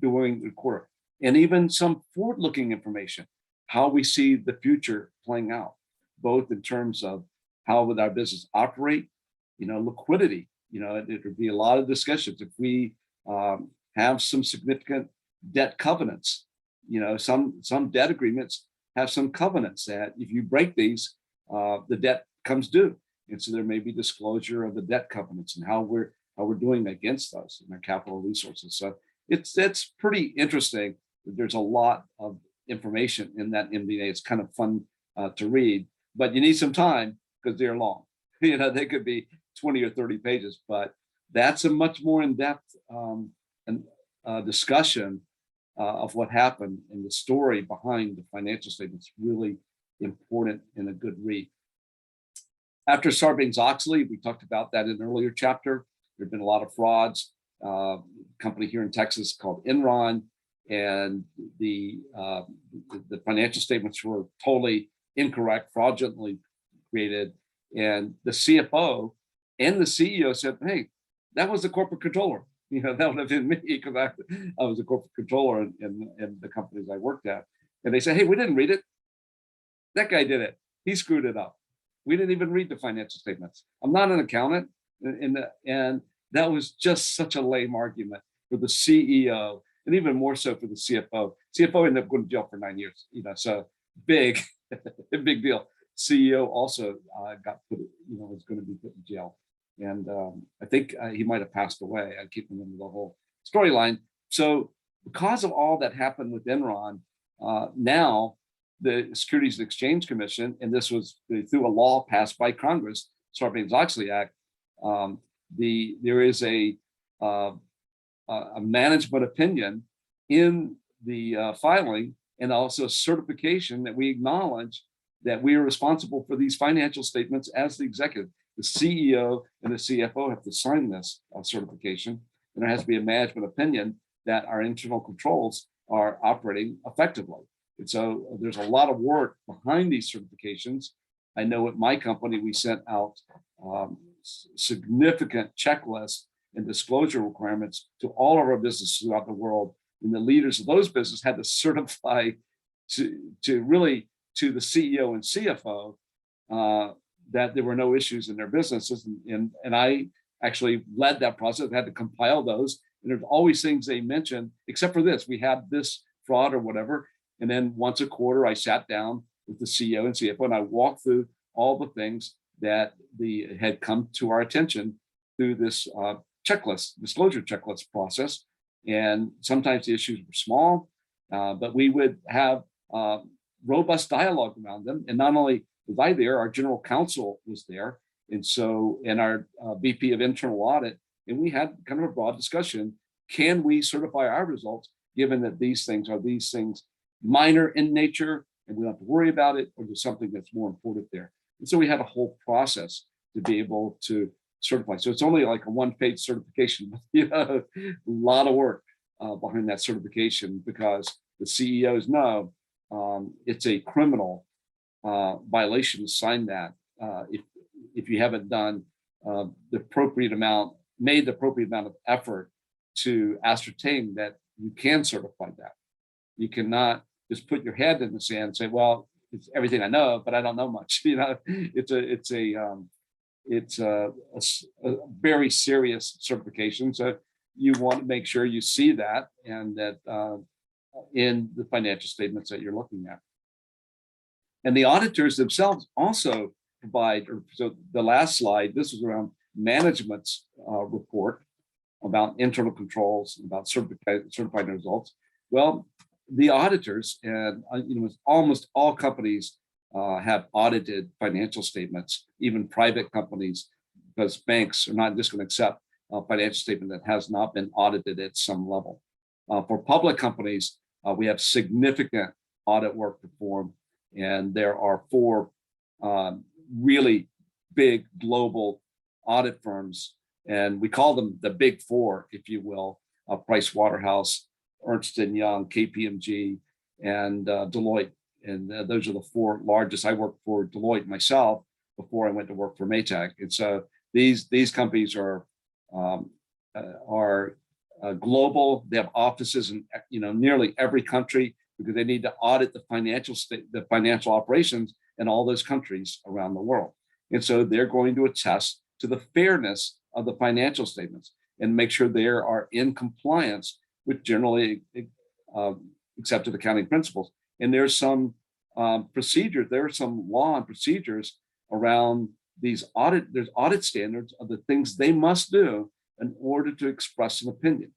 during the quarter? And even some forward-looking information, how we see the future playing out, both in terms of how would our business operate, liquidity. It would be a lot of discussions if we have some significant debt covenants. Some debt agreements have some covenants that if you break these, the debt comes due. And so there may be disclosure of the debt covenants and how we're doing against those in our capital resources. So it's pretty interesting. There's a lot of information in that MD&A. It's kind of fun to read, but you need some time because they're long. They could be 20 or 30 pages, but that's a much more in-depth discussion of what happened, and the story behind the financial statements really important and a good read. After Sarbanes-Oxley, we talked about that in an earlier chapter. There have been a lot of frauds. Company here in Texas called Enron, and the financial statements were totally incorrect, fraudulently created, and the CFO and the CEO said, "Hey, that was the corporate controller." That would have been me, because I was a corporate controller in the companies I worked at. And they said, "Hey, we didn't read it. That guy did it. He screwed it up. We didn't even read the financial statements. I'm not an accountant." And that was just such a lame argument for the CEO, and even more so for the CFO. CFO ended up going to jail for 9 years. So big, big deal. CEO also got put, was going to be put in jail. And I think he might have passed away. I keep remembering the whole storyline. So because of all that happened with Enron, now the Securities and Exchange Commission, and this was through a law passed by Congress, Sarbanes-Oxley Act, there is a management opinion in the filing, and also certification that we acknowledge that we are responsible for these financial statements as the executive. The CEO and the CFO have to sign this certification, and there has to be a management opinion that our internal controls are operating effectively. And so there's a lot of work behind these certifications. I know at my company, we sent out significant checklists and disclosure requirements to all of our businesses throughout the world. And the leaders of those businesses had to certify to the CEO and CFO that there were no issues in their businesses. And I actually led that process, had to compile those. And there's always things they mention, except for this, we had this fraud or whatever. And then once a quarter, I sat down with the CEO and CFO, and I walked through all the things that had come to our attention through this disclosure checklist process. And sometimes the issues were small, but we would have robust dialogue around them. And not only was I there, our general counsel was there. And our VP of internal audit, and we had kind of a broad discussion. Can we certify our results, given that these things minor in nature and we don't have to worry about it, or there's something that's more important there? And so we had a whole process to be able to certify. So it's only like a one-page certification, a lot of work behind that certification, because the CEOs know it's a criminal violation to sign that if you haven't done the appropriate amount of effort to ascertain that you can certify that. You cannot just put your head in the sand and say, "Well, it's everything I know, but I don't know much." It's a very serious certification. So you want to make sure you see that, and that in the financial statements that you're looking at. And the auditors themselves also provide, so the last slide, this was around management's report about internal controls, about certifying results. Well, the auditors, and almost all companies have audited financial statements, even private companies, because banks are not just going to accept a financial statement that has not been audited at some level. For public companies, we have significant audit work performed, and there are 4 really big global audit firms, and we call them the Big 4, if you will: Price Waterhouse, Ernst & Young, KPMG, and Deloitte. And those are the 4 largest. I worked for Deloitte myself before I went to work for Maytag. And so these companies are global. They have offices in nearly every country, because they need to audit the financial operations in all those countries around the world. And so they're going to attest to the fairness of the financial statements and make sure they are in compliance with generally accepted accounting principles. And there's some procedures, there are some law and procedures around these there's audit standards of the things they must do in order to express an opinion.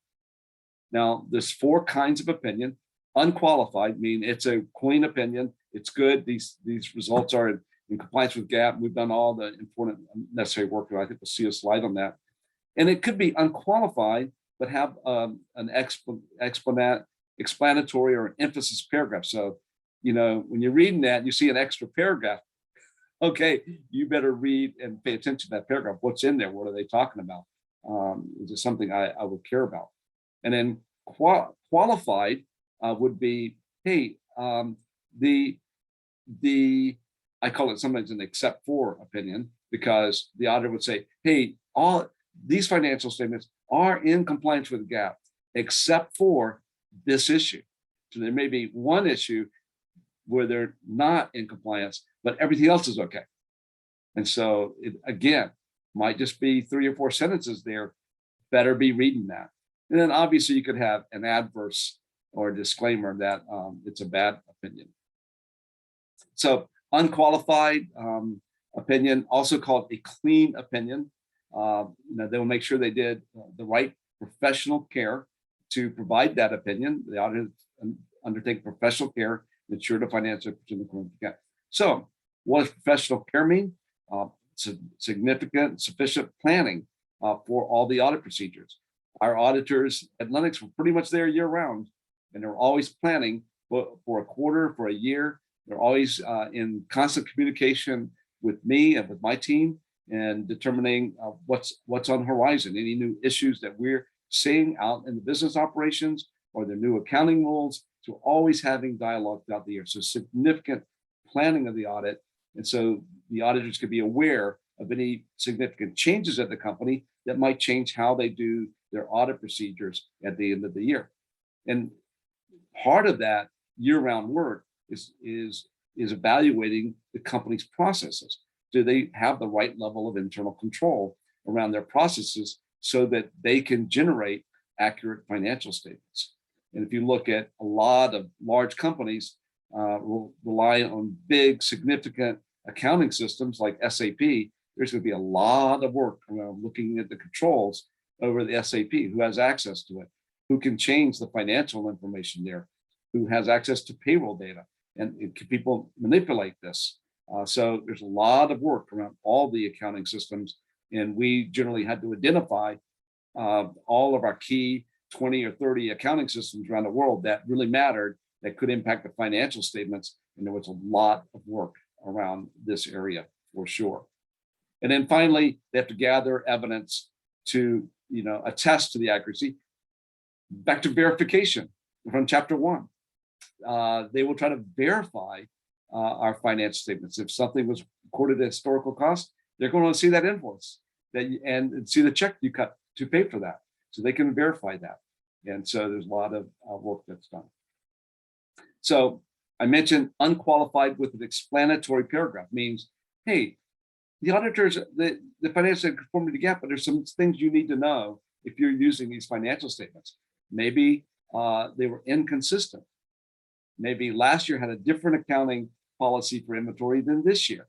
Now, there's 4 kinds of opinion. Unqualified, mean it's a clean opinion, it's good, these results are in compliance with GAAP. We've done all the important necessary work, and I think we'll see a slide on that. And it could be unqualified, but have an explanatory or an emphasis paragraph. So, you know, when you're reading that, you see an extra paragraph. Okay, you better read and pay attention to that paragraph. What's in there? What are they talking about? Is it something I would care about? And then qualified would be, hey, I call it sometimes an except for opinion, because the auditor would say, hey, all these financial statements are in compliance with GAAP, except for this issue. So there may be one issue where they're not in compliance, but everything else is okay. And so it, again, might just be 3 or 4 sentences there. Better be reading that. And then obviously you could have an adverse or a disclaimer that it's a bad opinion. So unqualified opinion, also called a clean opinion. You know, they will make sure they did the right professional care to provide that opinion. The auditor undertake professional care to ensure the financial opportunity. So what does professional care mean? Significant, sufficient planning for all the audit procedures. Our auditors at Lennox were pretty much there year round, and they're always planning for a quarter, for a year. They're always in constant communication with me and with my team, and determining what's on the horizon, any new issues that we're seeing out in the business operations or the new accounting rules. So always having dialogue throughout the year. So significant planning of the audit. And so the auditors could be aware of any significant changes at the company that might change how they do their audit procedures at the end of the year. And part of that year-round work is evaluating the company's processes. Do they have the right level of internal control around their processes so that they can generate accurate financial statements? And if you look at a lot of large companies rely on big, significant accounting systems like SAP, there's going to be a lot of work around looking at the controls over the SAP, who has access to it, who can change the financial information there, who has access to payroll data, and can people manipulate this? So there's a lot of work around all the accounting systems, and we generally had to identify all of our key 20 or 30 accounting systems around the world that really mattered, that could impact the financial statements. And there was a lot of work around this area for sure. And then finally, they have to gather evidence to, you know, attest to the accuracy. Back to verification from chapter 1. They will try to verify our financial statements. If something was recorded at historical cost, they're going to see that invoice and see the check you cut to pay for that. So they can verify that. And so there's a lot of work that's done. So I mentioned unqualified with an explanatory paragraph means, hey, the auditors, the financial conformity to GAAP, but there's some things you need to know if you're using these financial statements. Maybe they were inconsistent. Maybe last year had a different accounting policy for inventory than this year,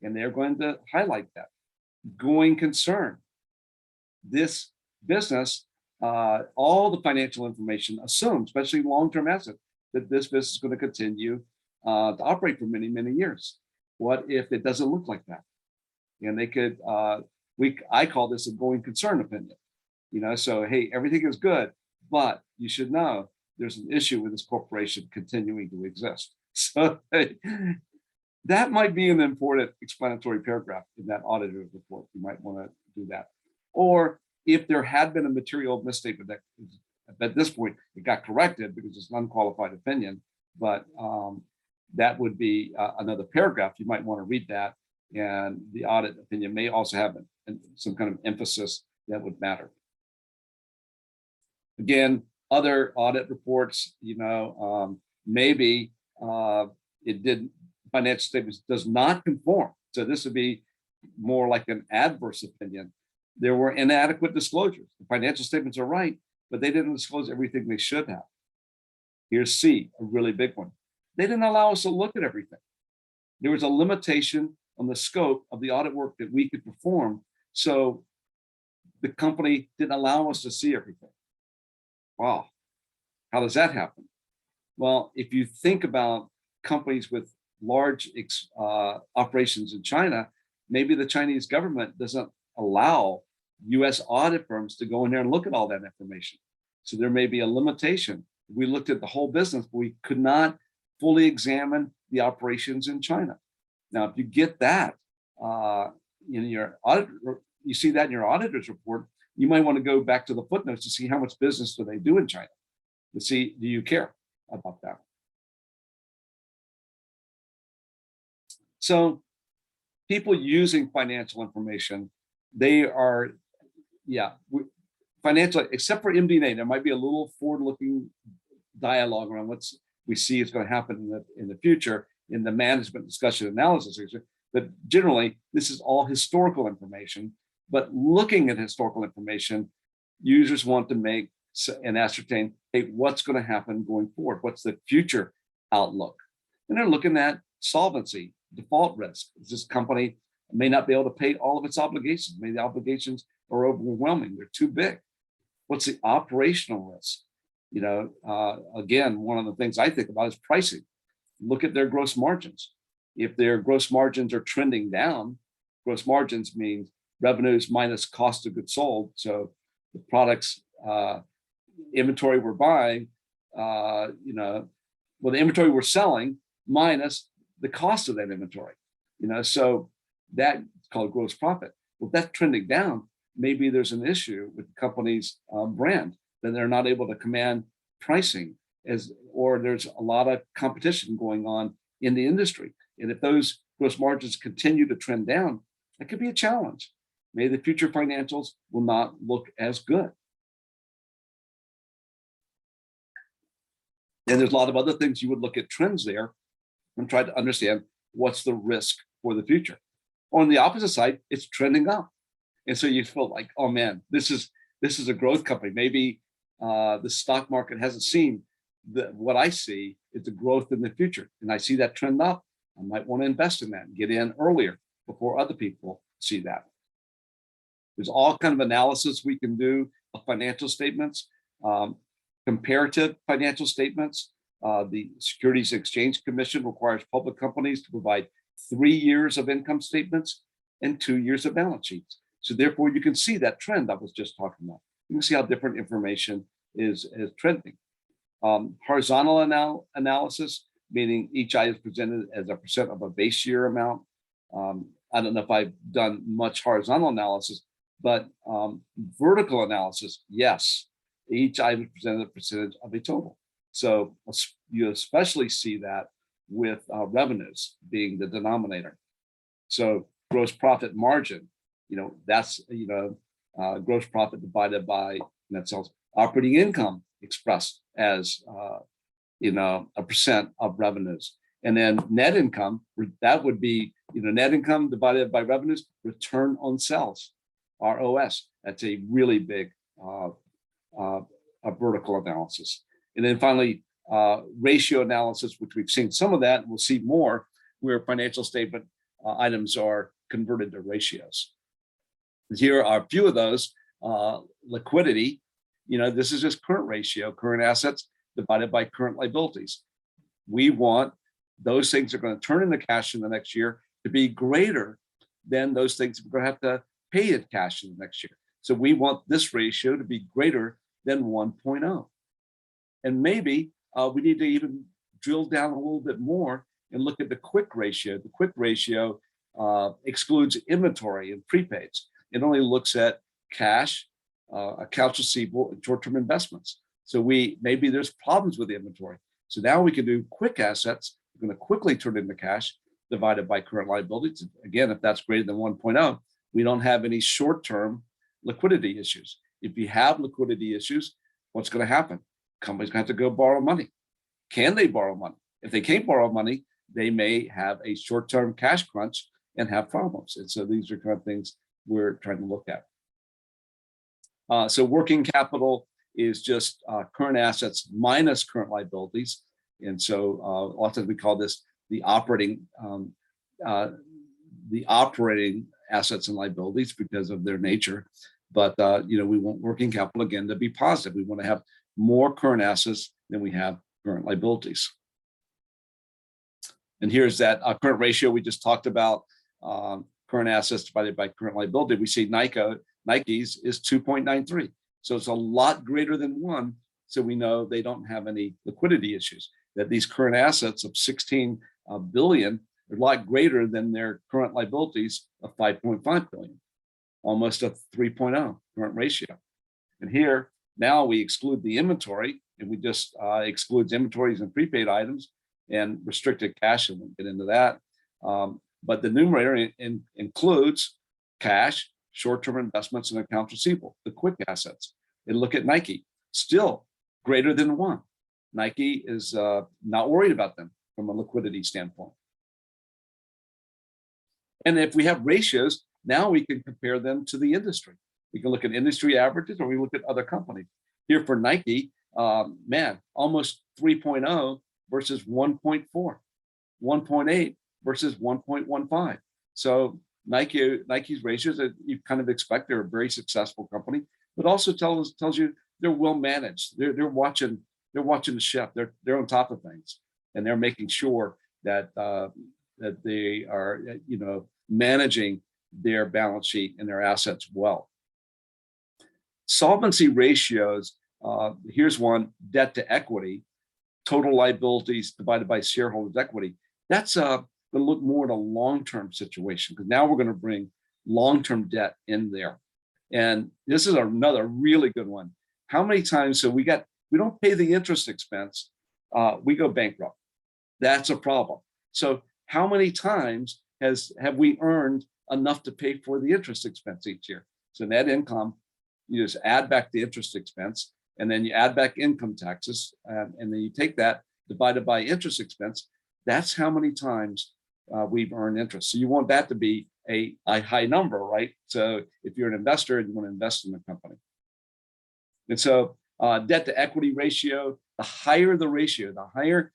and they're going to highlight that. Going concern. This business, all the financial information assumes, especially long-term assets, that this business is going to continue to operate for many, many years. What if it doesn't look like that? And they could, I call this a going concern opinion. You know, so hey, everything is good, but you should know there's an issue with this corporation continuing to exist. So that might be an important explanatory paragraph in that auditor's report. You might want to do that. Or if there had been a material misstatement that at this point it got corrected because it's an unqualified opinion, but that would be another paragraph. You might want to read that, and the audit opinion may also have some kind of emphasis that would matter. Again, other audit reports, you know, maybe it did financial statements does not conform. So this would be more like an adverse opinion. There were inadequate disclosures. The financial statements are right, but they didn't disclose everything they should have. Here's C, a really big one. They didn't allow us to look at everything. There was a limitation on the scope of the audit work that we could perform. So the company didn't allow us to see everything. Wow, how does that happen? Well, if you think about companies with large operations in China, maybe the Chinese government doesn't allow US audit firms to go in there and look at all that information. So there may be a limitation. We looked at the whole business, but we could not fully examine the operations in China. Now, if you get that in your audit, you see that in your auditor's report, you might want to go back to the footnotes to see how much business do they do in China, to see, do you care about that? So people using financial information, they are, financial, except for MD&A, there might be a little forward-looking dialogue around what we see is going to happen in the future in the management discussion analysis. But generally, this is all historical information. But looking at historical information, users want to make and ascertain, hey, what's going to happen going forward? What's the future outlook? And they're looking at solvency, default risk. This company may not be able to pay all of its obligations. Maybe the obligations are overwhelming. They're too big. What's the operational risk? Again, one of the things I think about is pricing. Look at their gross margins. If their gross margins are trending down, gross margins means revenues minus cost of goods sold. So the products, inventory we're buying, the inventory we're selling minus the cost of that inventory. So that's called gross profit. Well, that's trending down. Maybe there's an issue with the company's brand, that they're not able to command pricing, or there's a lot of competition going on in the industry. And if those gross margins continue to trend down, that could be a challenge. Maybe the future financials will not look as good. And there's a lot of other things you would look at trends there and try to understand what's the risk for the future. On the opposite side, it's trending up. And so you feel like, oh man, this is a growth company. Maybe the stock market hasn't seen what I see is the growth in the future. And I see that trend up. I might want to invest in that and get in earlier before other people see that. There's all kind of analysis we can do of financial statements, comparative financial statements. The Securities and Exchange Commission requires public companies to provide 3 years of income statements and 2 years of balance sheets. So therefore, you can see that trend I was just talking about. You can see how different information is trending. Horizontal analysis, meaning each item is presented as a percent of a base year amount. I don't know if I've done much horizontal analysis, but vertical analysis, yes, each item is presented as a percentage of a total. So you especially see that with revenues being the denominator. So gross profit margin, that's gross profit divided by net sales. Operating income expressed as a percent of revenues. And then net income, that would be net income divided by revenues, return on sales, ROS. That's a really big a vertical analysis. And then finally, ratio analysis, which we've seen some of that, and we'll see more, where financial statement items are converted to ratios. Here are a few of those. Liquidity, this is just current ratio, current assets divided by current liabilities. We want those things that are going to turn into cash in the next year to be greater than those things we're going to have to pay in cash in the next year. So we want this ratio to be greater than 1.0. And maybe we need to even drill down a little bit more and look at the quick ratio. The quick ratio excludes inventory and prepaids. It only looks at cash, accounts receivable, and short-term investments. So maybe there's problems with the inventory. So now we can do quick assets. We're going to quickly turn into cash divided by current liabilities. Again, if that's greater than 1.0, we don't have any short-term liquidity issues. If you have liquidity issues, what's going to happen? Companies going to have to go borrow money. Can they borrow money? If they can't borrow money, they may have a short-term cash crunch and have problems. And so these are kind of things we're trying to look at. So working capital is just current assets minus current liabilities. And so a lot of times we call this the operating assets and liabilities because of their nature. But we want working capital again to be positive. We want to have more current assets than we have current liabilities. And here's that current ratio we just talked about, current assets divided by current liability. We see Nike's is 2.93. So it's a lot greater than 1. So we know they don't have any liquidity issues, that these current assets of 16 billion are a lot greater than their current liabilities of 5.5 billion, almost a 3.0 current ratio. And here, now we exclude the inventory, and we just excludes inventories and prepaid items and restricted cash, and we'll get into that. But the numerator includes cash, short-term investments, and accounts receivable, the quick assets. And look at Nike, still greater than 1. Nike is not worried about them from a liquidity standpoint. And if we have ratios, now we can compare them to the industry. We can look at industry averages, or we look at other companies. Here for Nike, man, almost 3.0 versus 1.4, 1.8 versus 1.15. So Nike's ratios that you kind of expect, they're a very successful company, but also tells you they're well managed. They're watching the ship. They're on top of things, and they're making sure that that they are managing their balance sheet and their assets well. Solvency ratios. Here's one: debt to equity, total liabilities divided by shareholders' equity. That's going to look more at a long-term situation, because now we're going to bring long-term debt in there. And this is another really good one. How many times, so we don't pay the interest expense, we go bankrupt. That's a problem. So how many times have we earned enough to pay for the interest expense each year? So net income, you just add back the interest expense, and then you add back income taxes, and then you take that divided by interest expense. That's how many times we've earned interest. So you want that to be a high number, right? So if you're an investor and you want to invest in the company. And so debt to equity ratio, the higher the ratio, the higher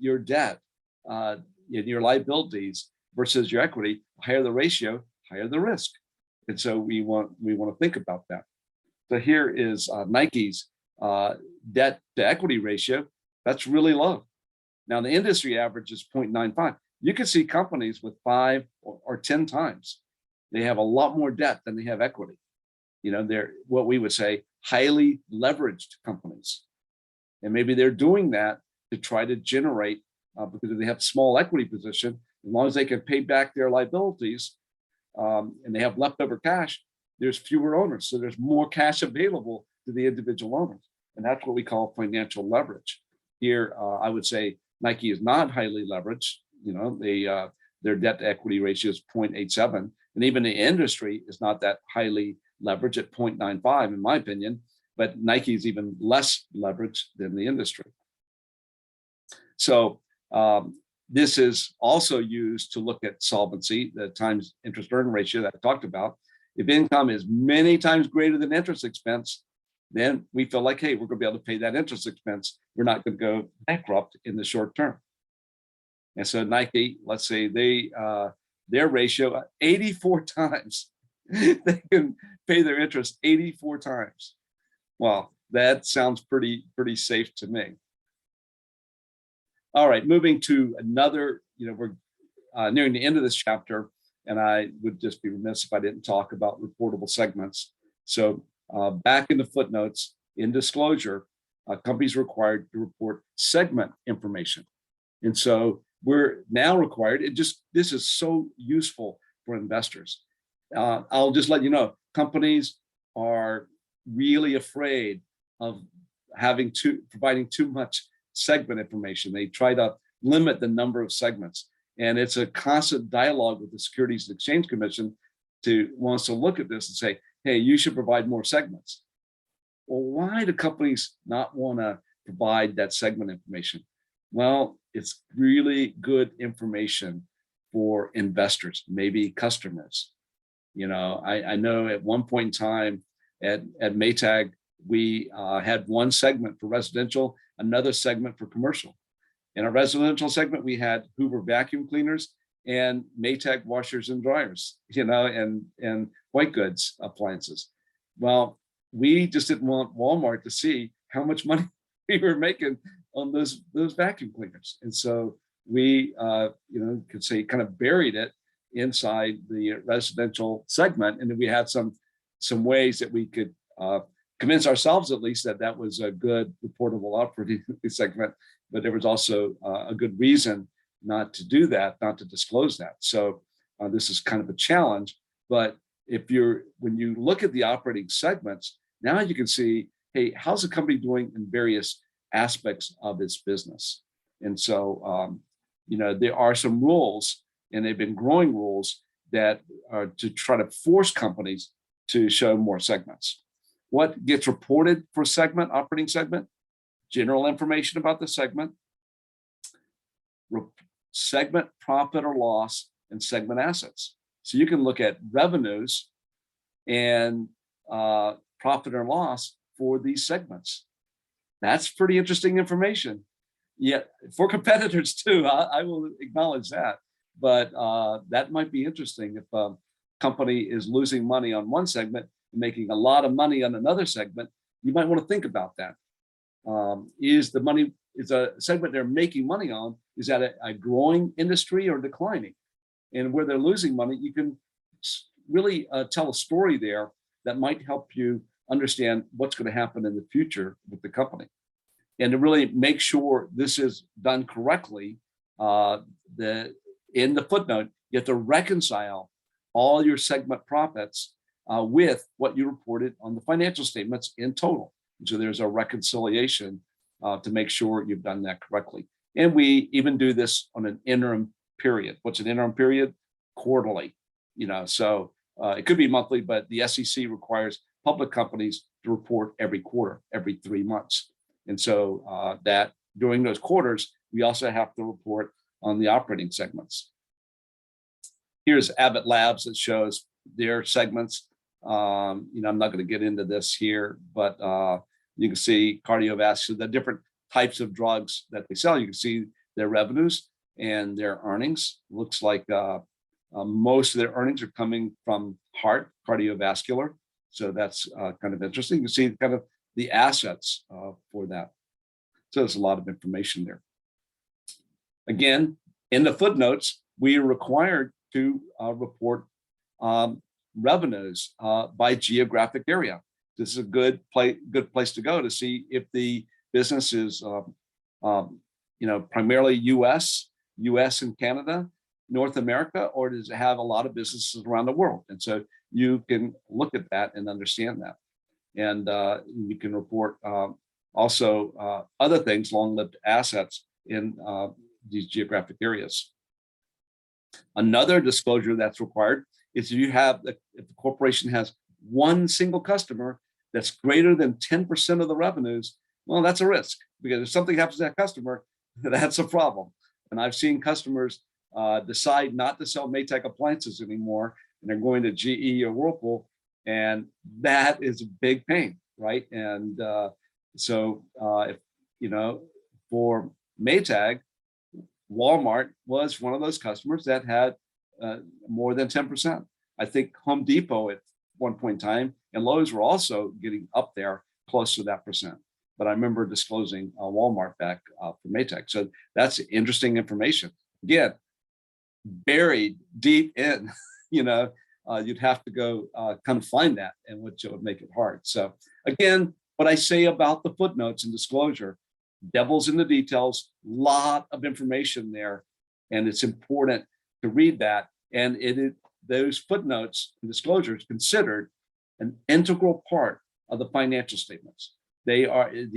your debt, your liabilities versus your equity, the higher the ratio, higher the risk. And so we want to think about that. So here is Nike's debt to equity ratio. That's really low. Now the industry average is 0.95. You can see companies with 5 or 10 times. They have a lot more debt than they have equity. They're what we would say highly leveraged companies. And maybe they're doing that to try to generate, because if they have small equity position, as long as they can pay back their liabilities and they have leftover cash, there's fewer owners. So there's more cash available to the individual owners. And that's what we call financial leverage. Here, I would say Nike is not highly leveraged. Their debt to equity ratio is 0.87. And even the industry is not that highly leveraged at 0.95, in my opinion, but Nike is even less leveraged than the industry. So this is also used to look at solvency, the times interest earn ratio that I talked about. If income is many times greater than interest expense, then we feel like, hey, we're going to be able to pay that interest expense. We're not going to go bankrupt in the short term. And so Nike, let's say their ratio 84 times, they can pay their interest 84 times. Well, that sounds pretty safe to me. All right, moving to another, we're nearing the end of this chapter, and I would just be remiss if I didn't talk about reportable segments. So back in the footnotes, in disclosure, companies are required to report segment information. And so we're now required, this is so useful for investors. I'll just let you know, companies are really afraid of providing too much segment information. They try to limit the number of segments. And it's a constant dialogue with the Securities and Exchange Commission wants to look at this and say, hey, you should provide more segments. Well, why do companies not want to provide that segment information? Well, it's really good information for investors, maybe customers. I know at one point in time at Maytag, we had one segment for residential, another segment for commercial. In our residential segment, we had Hoover vacuum cleaners and Maytag washers and dryers, and white goods appliances. Well, we just didn't want Walmart to see how much money we were making on those vacuum cleaners. And so we, could say kind of buried it inside the residential segment. And then we had some ways that we could convince ourselves, at least, that that was a good reportable operating segment, but there was also a good reason not to do that, not to disclose that. So this is kind of a challenge, but when you look at the operating segments, now you can see, hey, how's the company doing in various aspects of its business? And so, there are some rules, and they've been growing rules that are to try to force companies to show more segments. What gets reported for segment, operating segment? General information about the segment, segment profit or loss, and segment assets. So you can look at revenues and profit or loss for these segments. That's pretty interesting information. Yet for competitors too, I will acknowledge that. But that might be interesting if a company is losing money on one segment and making a lot of money on another segment. You might want to think about that. Is a segment they're making money on, is that a growing industry or declining? And where they're losing money, you can really tell a story there that might help you understand what's going to happen in the future with the company. And to really make sure this is done correctly, in the footnote, you have to reconcile all your segment profits with what you reported on the financial statements in total. So there's a reconciliation to make sure you've done that correctly. And we even do this on an interim period. What's an interim period? Quarterly. So it could be monthly, but the SEC requires public companies to report every quarter, every 3 months. And so that during those quarters, we also have to report on the operating segments. Here's Abbott Labs that shows their segments. I'm not going to get into this here, but you can see cardiovascular, the different types of drugs that they sell. You can see their revenues and their earnings. Looks like most of their earnings are coming from heart, cardiovascular. So that's kind of interesting. You can see kind of the assets for that. So there's a lot of information there. Again, in the footnotes, we are required to report revenues by geographic area. This is a good place to go to see if the business is primarily US and Canada, North America, or does it have a lot of businesses around the world? And so you can look at that and understand that. And you can report also other things, long-lived assets in these geographic areas. Another disclosure that's required is if the corporation has one single customer that's greater than 10% of the revenues, well, that's a risk, because if something happens to that customer, that's a problem. And I've seen customers decide not to sell Maytag appliances anymore, and they're going to GE or Whirlpool, and that is a big pain, right? And for Maytag, Walmart was one of those customers that had more than 10%. I think Home Depot at one point in time and Lowe's were also getting up there close to that percent. But I remember disclosing Walmart back for Maytag. So that's interesting information. Again, buried deep in, you'd have to go kind of find that, and which would make it hard. So again, what I say about the footnotes and disclosure, devil's in the details, lot of information there, and it's important to read that. And those footnotes and disclosures considered an integral part of the financial statements. The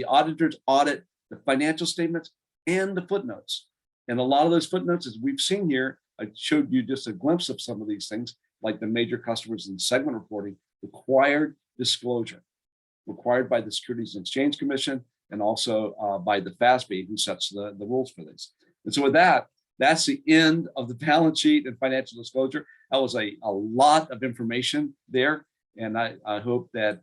auditors audit the financial statements and the footnotes. And a lot of those footnotes, as we've seen here, I showed you just a glimpse of some of these things, like the major customers in segment reporting, required disclosure, required by the Securities and Exchange Commission, and also by the FASB, who sets the rules for this. And so with that, that's the end of the balance sheet and financial disclosure. That was a lot of information there. And I hope that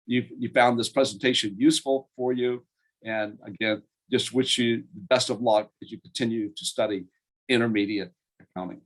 you found this presentation useful for you. And again, just wish you the best of luck as you continue to study intermediate accounting.